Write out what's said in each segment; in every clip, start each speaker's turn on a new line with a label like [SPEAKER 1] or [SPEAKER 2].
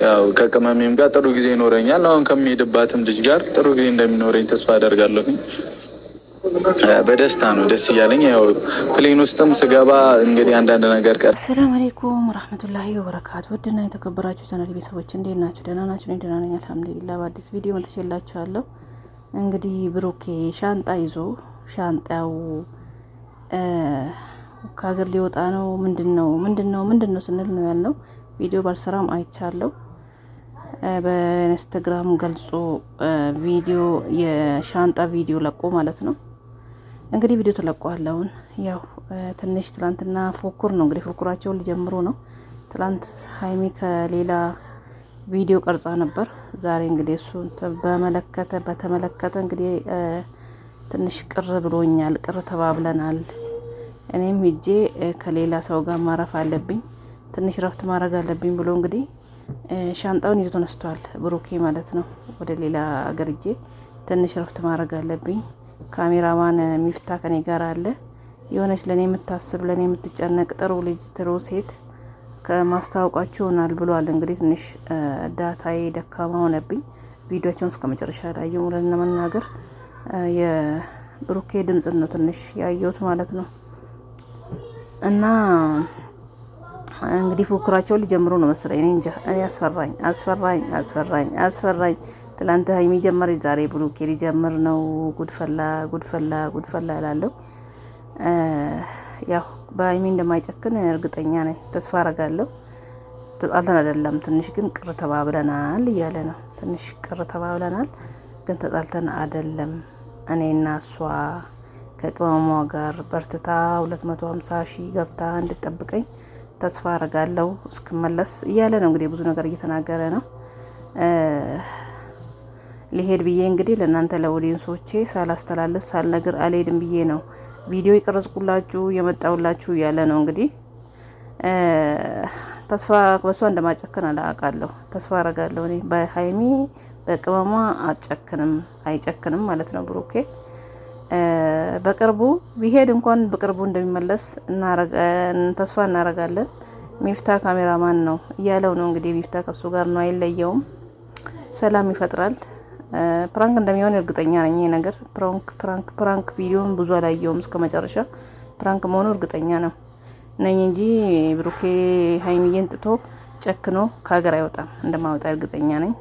[SPEAKER 1] ያው ከቅመሜም ጋር ጥሩ ጊዜ ይኖረኛል። አሁን ከሚሄድባትም ልጅ ጋር ጥሩ ጊዜ እንደሚኖረኝ ተስፋ አደርጋለሁ። በደስታ ነው ደስ እያለኝ። ያው ፕሌን ውስጥም ስገባ እንግዲህ አንዳንድ ነገር
[SPEAKER 2] ሰላም አለይኩም ወራህመቱላሂ ወበረካቱ። ውድና የተከበራችሁ ቻናል ቤተሰቦች እንዴት ናችሁ? ደህና ናችሁ? እኔ ደህና ነኝ አልሐምዱሊላህ። በአዲስ ቪዲዮ መጥቼላችኋለሁ። እንግዲህ ብሩኬ ሻንጣ ይዞ ሻንጣው ከሀገር ሊወጣ ነው። ምንድነው ስንል ነው ያልነው። ቪዲዮ ባልሰራም አይቻለሁ። በኢንስታግራም ገልጾ ቪዲዮ የሻንጣ ቪዲዮ ለቆ ማለት ነው። እንግዲህ ቪዲዮ ተለቋል። አሁን ያው ትንሽ ትላንትና ፎኩር ነው እንግዲህ ፎኩራቸውን ሊጀምሩ ነው። ትላንት ሀይሚ ከሌላ ቪዲዮ ቀርጻ ነበር። ዛሬ እንግዲህ እሱ በተመለከተ እንግዲህ ትንሽ ቅር ብሎኛል። ቅር ተባብለናል። እኔም ሂጄ ከሌላ ሰው ጋር ማረፍ አለብኝ፣ ትንሽ ረፍት ማድረግ አለብኝ ብሎ እንግዲህ ሻንጣውን ይዞ ተነስቷል። ብሩኬ ማለት ነው። ወደ ሌላ አገር ሂጄ ትንሽ ረፍት ማድረግ አለብኝ። ካሜራማን ሚፍታ ከኔ ጋር አለ። የሆነች ለኔ የምታስብ ለኔ የምትጨነቅ ጥሩ ልጅ ጥሩ ሴት ከማስታወቃችሁ ይሆናል ብሏል። እንግዲህ ትንሽ ዳታዬ ደካማ ሆነብኝ። ቪዲዮቸውን እስከ መጨረሻ ላይ የሙለን ለመናገር የብሩኬ ድምጽ ነው ትንሽ ያየሁት ማለት ነው። እና እንግዲህ ፉክራቸውን ሊጀምሩ ነው መሰለኝ። እኔ እንጃ። እኔ አስፈራኝ። ትላንት ሀይሚ ጀመረች፣ ዛሬ ብሩኬ ሊጀምር ነው። ጉድፈላ እላለሁ። ያው በሀይሚ እንደማይጨክን እርግጠኛ ነኝ፣ ተስፋ አረጋለሁ። ተጣልተን አይደለም፣ ትንሽ ግን ቅር ተባብለናል እያለ ነው። ትንሽ ቅር ተባብለናል ግን ተጣልተን አይደለም። እኔና እሷ ከቅመሟ ጋር በርትታ 250 ሺህ ገብታ እንድጠብቀኝ ተስፋ አረጋለሁ እስክመለስ እያለ ነው። እንግዲህ ብዙ ነገር እየተናገረ ነው። ሊሄድ ብዬ እንግዲህ ለእናንተ ለኦዲየንሶቼ ሳላስተላልፍ ሳልነግር አልሄድም ብዬ ነው ቪዲዮ የቀረጽኩላችሁ የመጣውላችሁ እያለ ነው። እንግዲህ ተስፋ በሷ እንደማጨክን አላውቃለሁ። ተስፋ አረጋለሁ እኔ በሀይሚ በቅመሟ አይጨክንም ማለት ነው። ብሩኬ በቅርቡ ቢሄድ እንኳን በቅርቡ እንደሚመለስ ተስፋ እናረጋለን። ሚፍታ ካሜራማን ነው እያለው ነው እንግዲህ ሚፍታ ከሱ ጋር ነው፣ አይለየውም፣ ሰላም ይፈጥራል። ፕራንክ እንደሚሆን እርግጠኛ ነኝ። ይሄ ነገር ፕራንክ ቪዲዮን ብዙ አላየውም እስከ መጨረሻ። ፕራንክ መሆኑ እርግጠኛ ነው ነኝ እንጂ ብሩኬ ሀይሚዬን ጥቶ ጨክኖ ከሀገር አይወጣም፣ እንደማወጣ እርግጠኛ ነኝ።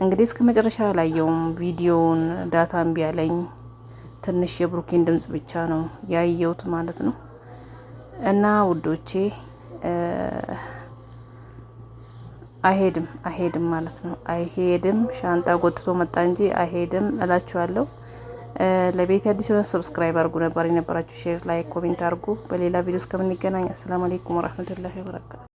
[SPEAKER 2] እንግዲህ እስከ መጨረሻ አላየውም ቪዲዮውን። ዳታ እምቢ አለኝ። ትንሽ የብሩኬን ድምጽ ብቻ ነው ያየሁት ማለት ነው። እና ውዶቼ አይሄድም ማለት ነው። አይሄድም። ሻንጣ ጎትቶ መጣ እንጂ አይሄድም እላችኋለሁ። ለቤት አዲስ ሆነ ሰብስክራይብ አድርጉ። ነበር የነበራችሁ ሼር፣ ላይክ፣ ኮሜንት አድርጉ። በሌላ ቪዲዮ እስከምንገናኝ አሰላሙ አለይኩም ወራህመቱላሂ ወበረካቱ።